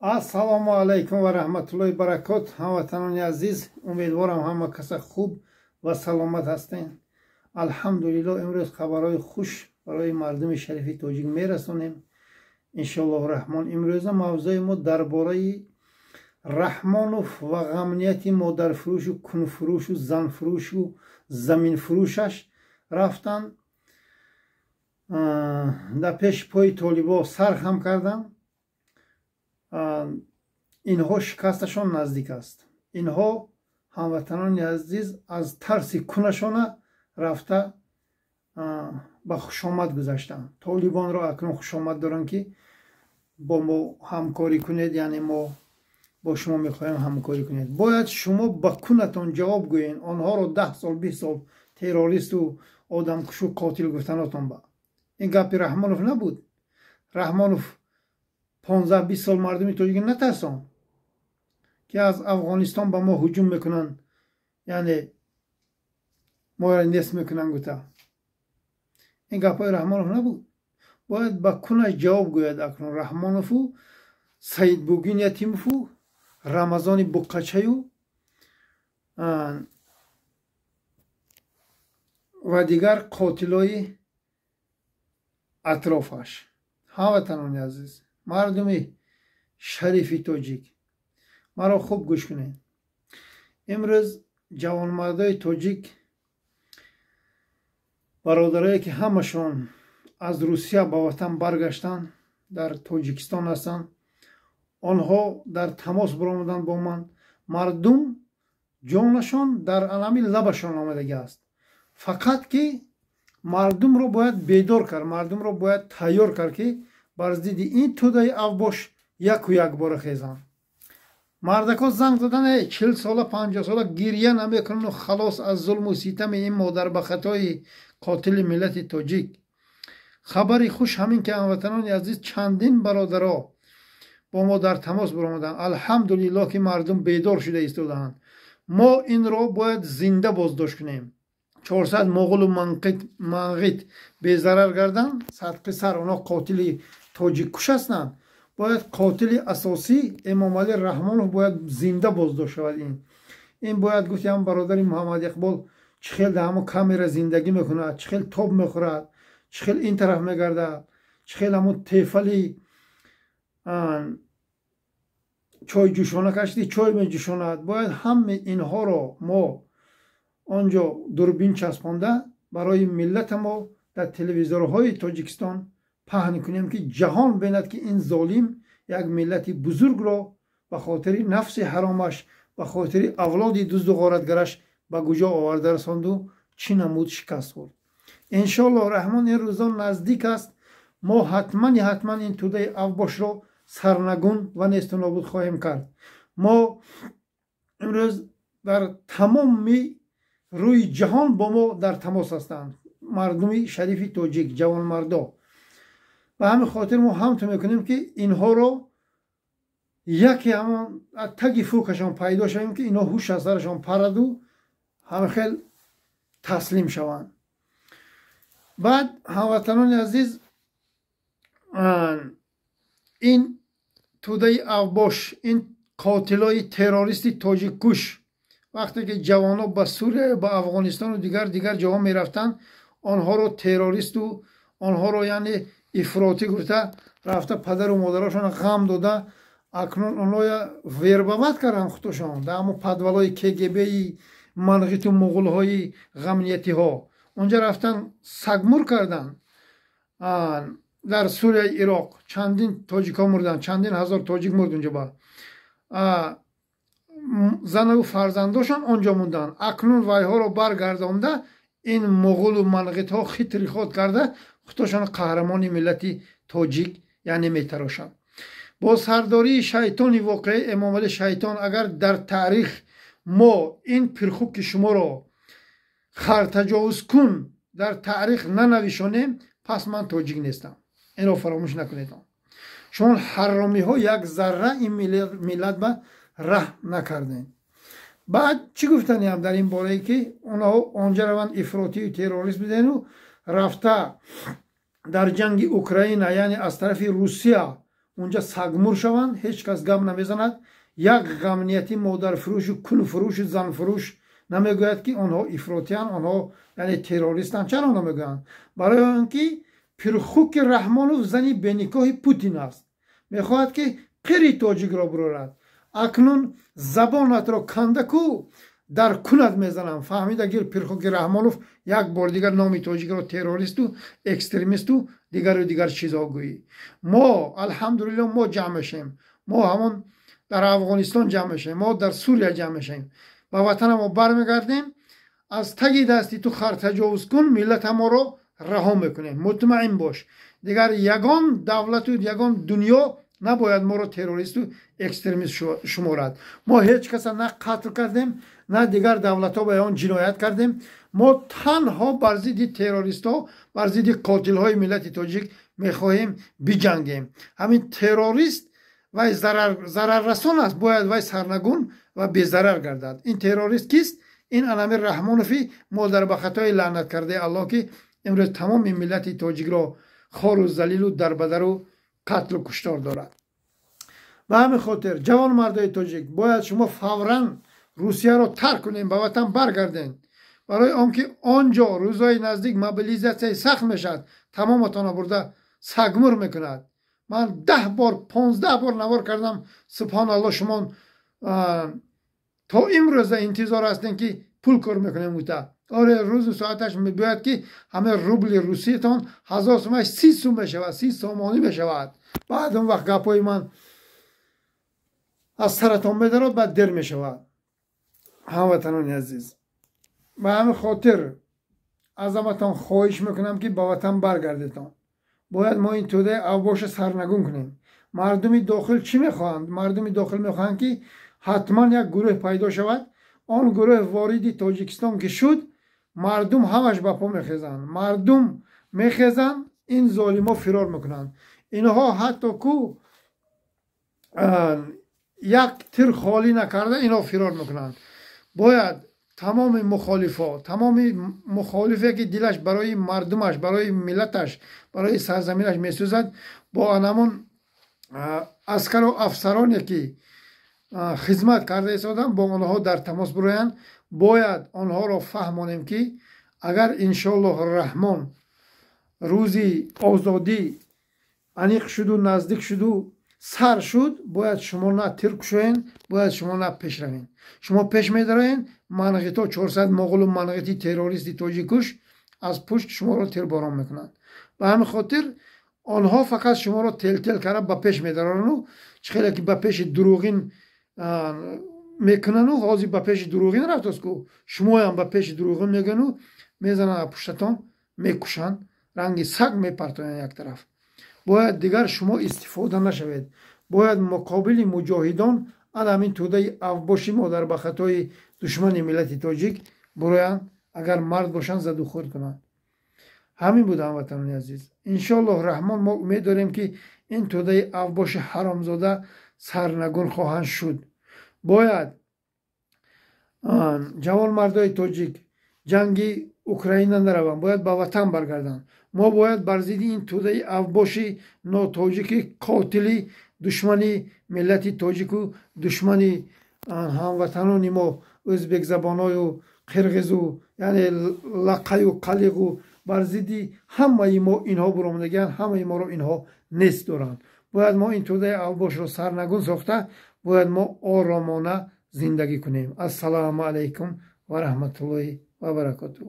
ассалому алайкум ва раҳматуллоҳи баракот. ҳамватанони азиз, умедворам ҳама каса хуб ва саломат ҳастед. алҳамдулиллоҳ, имрӯз хабарҳои хуш барои мардуми шарифи тоҷик мерасонем. иншоаллоҳ раҳмон, имрӯза мавзӯи мо дар бораи раҳмонов ва ғамнияти модарфурӯшу кунфурӯшу занфурӯшу заминфурӯшаш рафтан дар пеши пои толибо сархам карданд. инҳо шикасташон наздик аст. инҳо ҳамватанони азиз аз тарси кунашона рафта ба хушомад гузаштанд. толибонро акнун хушомад доранд ки бо мо ҳамкорӣ кунед, яъне мо бо шумо мехоҳем ҳамкорӣ кунед. бояд шумо ба кунатон ҷавоб гӯед. онҳоро 10 сол 20 сол террористу одамкушу қотил гуфтанотон ба. ин гапи раҳмонов набуд. раҳмонов 15-20 сол мардуми тоҷик натарсон ки аз афғонистон ба мо ҳуҷум мекунанд, яъне моро нест мекунанд гуфта. ин гапҳои раҳмонов набуд. бояд ба кунаш ҷавоб гӯяд акнун раҳмонову саидбугин ятимову рамазони буққачаю ва дигар қотилои атрофаш. ҳамватанони азиз, мардуми шарифи тоҷик, маро хуб гӯш кунед. имрӯз ҷавонмардои тоҷик, бародарое ки ҳамашон аз русия ба ватан баргаштанд, дар тоҷикистон ҳастанд, онҳо дар тамос биромаданд бо ман. мардум ҷонашон дар алами лабашон омадагӣ аст. фақат ки мардумро бояд бедор кард, мардумро бояд тайёр кард ки бар зидди ин тӯдаи авбош яку як бора хезанд. мардакҳо занг задан, 40 сола 50 сола гирья намекунанд халос аз зулму ситами ин модарбахатои қотили миллати тоҷик. хабари хуш ҳамин ки ҳамватанони азиз, чандин бародаро бо мо дар тамос биромаданд. алҳамдулиллоҳ ки мардум бедор шуда истодаанд. мо инро бояд зинда боздошт кунем. 400 моғулу манғит безарар гарданд. садқисар онҳо қотили тоҷиккуш ҳастанд. бояд қотили асосӣ эмомалӣ раҳмонов бояд зинда боздошт шавад. ин бояд гуфт ҳам бародари муҳаммад иқбол чӣ хел дар ҳамон камера зиндагӣ мекунад, чӣ хел тоб мехӯрад, чӣ хел ин тараф мегардад, чӣ хел ҳамон тефали чойҷӯшона кашиди чой меҷӯшонад. бояд ҳама инҳоро мо онҷо дурбин часпонда барои миллата мо дар телевизорҳои тоҷикистон паҳн кунем ки ҷаҳон бинад ки ин золим як миллати бузургро ба хотири нафси ҳаромаш, ба хотири авлоди дузду ғоратгараш ба куҷо оварда расонду чӣ намуд шикаст хӯрд. иншоаллоҳ раҳмон, ин рӯзон наздик аст. мо ҳатман ин тӯдаи авбошро сарнагун ва несту нобуд хоҳем кард. мо имрӯз дар тамоми рӯи ҷаҳон бо мо дар тамос ҳастанд мардуми шарифи тоҷик, ҷавонмардо. ба ҳамин хотир мо ҳамт мекунем ки инҳоро яке ҳамон таги фӯкашон пайдо шавем ки инҳо ҳуш аз сарашон параду ҳамахел таслим шаванд. баъд ҳамватанони азиз, ин тӯдаи авбош, ин қотилои террористи тоҷиккуш вақте ки ҷавоно ба Сурия, ба Афғонистону дигар ҷоҳо мерафтанд, онҳоро террористу онҳоро яъне ифротӣ гуфта рафта падару модарашон ғам дода, акнун онҳоя вербават карданд худошон дар ҳамон падвалои КГБи манғиту муғулҳои ғамниятиҳо. онҷа рафтан сагмур карданд. дар Сурияи Ироқ чандин тоҷикҳо мурданд, чандин ҳазор тоҷик мурд онҷа. ба зану фарзандошон онҷо монданд. акнун вайҳоро баргардонда ин муғулу манғитҳо хитри ход карда худошон қаҳрамони миллати тоҷик яъне метарошанд. бо сардории шайтони воқеӣ, эмомали шайтон, агар дар таърих мо ин пирхуки шуморо хартаҷовузкун дар таърих нанавишонем, пас ман тоҷик нестам. инро фаромӯш накунед. шумо ҳаромиҳо як зарра ин миллат ба раҳм накардем. баъд чӣ гуфтанем дар ин бораи ки онҳо онҷа раванд ифротию террорист бидену рафта дар ҷанги Украина, яъне аз тарафи Русия اونجا سگمور شوند، هیچ کس غم نمیزند. یک غمنیتی مادر فروش و کل فروش و زن فروش نمیگوید که آنها افراطیان، آنها یعنی تروریستان. چرا نمیگویند؟ برای اینکه پرخوک رحمانوف زنی بنیکاه پوتین است، میخواهد که قری تاجیک را برارد. اکنون زبانت را کندکو در کند میزنم. فهمید اگر پرخوک رحمانوف یک بار دیگر نامی تاجیک را تروریست و اکستریمیست و دیگر چیزا گویی. ما الحمدلله ما جمع میشیم، ما همون در افغانستان جمع میشیم، ما در سوریه جمع میشیم، با وطن ما برمیگردیم. از تگی دستی تو خر تجاوز کن، ملت ما رو رها میکنیم. مطمئن باش دیگر یگان دولت و یگان دنیا نباید ما رو تروریست و اکستریمیست شمارد. ما هیچ کس نه قتل کردیم نه دیگر دولت ها به آن جنایت کردیم. ما تنها بر ضد تروریست ها، بر ضد قاتل های ملت تاجیک میخواهیم بجنگیم. همین تروریست وای ضرر رسان است، باید وای سرنگون و بی ضرر گردد. این تروریست کیست؟ این علامه رحمانوفی، مادر به خطای لعنت کرده الله که امروز تمام ملت تاجیک را خار و ذلیل و دربدر و قتل و کشتار دارد. به همین خاطر جوان مردای تاجیک باید شما فوراً روسیه را ترک کنین، به وطن برگردین. برای آنکه آنجا روزهای نزدیک موبیلیزاسیون سخت میشد، تمامتان برده سگمور میکند. من 10 بار 15 بار نوار کردم. سبحان الله شما تا امروز انتظار هستین که پول کار میکنیم اوتا. آره روز و ساعتش میباید که همه روبل روسی تان 1000 سومش 30 سوم بشود، 30 سومانی بشود. بعد اون وقت گپای من از سرتان میدارد، بعد در میشود. هموطنان عزیز، به همین خاطر از همتان خواهش میکنم که به وطن برگردیتان. باید ما این توده اوباش سرنگون کنیم. مردم داخل چی میخواهند؟ مردم داخل میخواهند که حتما یک گروه پیدا شود. آن گروه واردی تاجیکستان که شد، مردم همش با پا میخیزند. مردم میخیزند، این ظالما فرار میکنند. اینها حتی کو یک تر خالی نکرده اینا فرار میکنند. باید تمام مخالفه که دلش برای مردمش، برای ملتش، برای سرزمینش میسوزد، با آنمون عسکر و افسرانی که خدمت کرده ایستادن با آنها در تماس برویند. باید آنها را فهمانیم که اگر انشالله الرحمن روزی آزادی انیق شد و نزدیک شد و سر شد، باید شما نه ترک شوین، باید شما نه پیش روین. شما پیش میدارین، منغیتا 400 مغول و منغیتی تروریستی تاجیکوش از پشت شما را تیرباران میکنند. به همین خاطر آنها فقط شما را تل کرده به پیش میدارن و چخیلی که به پیش دروغین میکنن و حاضی به پیش دروغین رفت است که شما هم به پیش دروغین میگن و میزنن پشتتان میکشن، رنگی سگ میپرتوین یک طرف. باید دیگر شما استفاده نشوید. باید مقابل مجاهدان همین توده اوباشی ما در بخطای دشمن ملت تاجیک برویند، اگر مرد باشند زد و خورد کنند. همین بود هموطنان عزیز. انشالله رحمان ما امید داریم که این توده اوباش حرامزاده سرنگون خواهند شد. باید جوان مردای تاجیک جنگی اوکراین نروند، باید به وطن برگردند. ما باید بر ضد این توده اوباشی ناتاجیکی قاتلی دشمنی ملت تاجیک و دشمنی هموطنان ما ازبک زبانای و قرغیز و یعنی لقای و قلیق و بر ضد همه ما اینها برآمدگان، همه ما رو اینها نیست دارند. باید ما این توده اوباش رو سرنگون ساخته، باید ما آرامانه زندگی کنیم. السلام علیکم و رحمت الله و برکاته.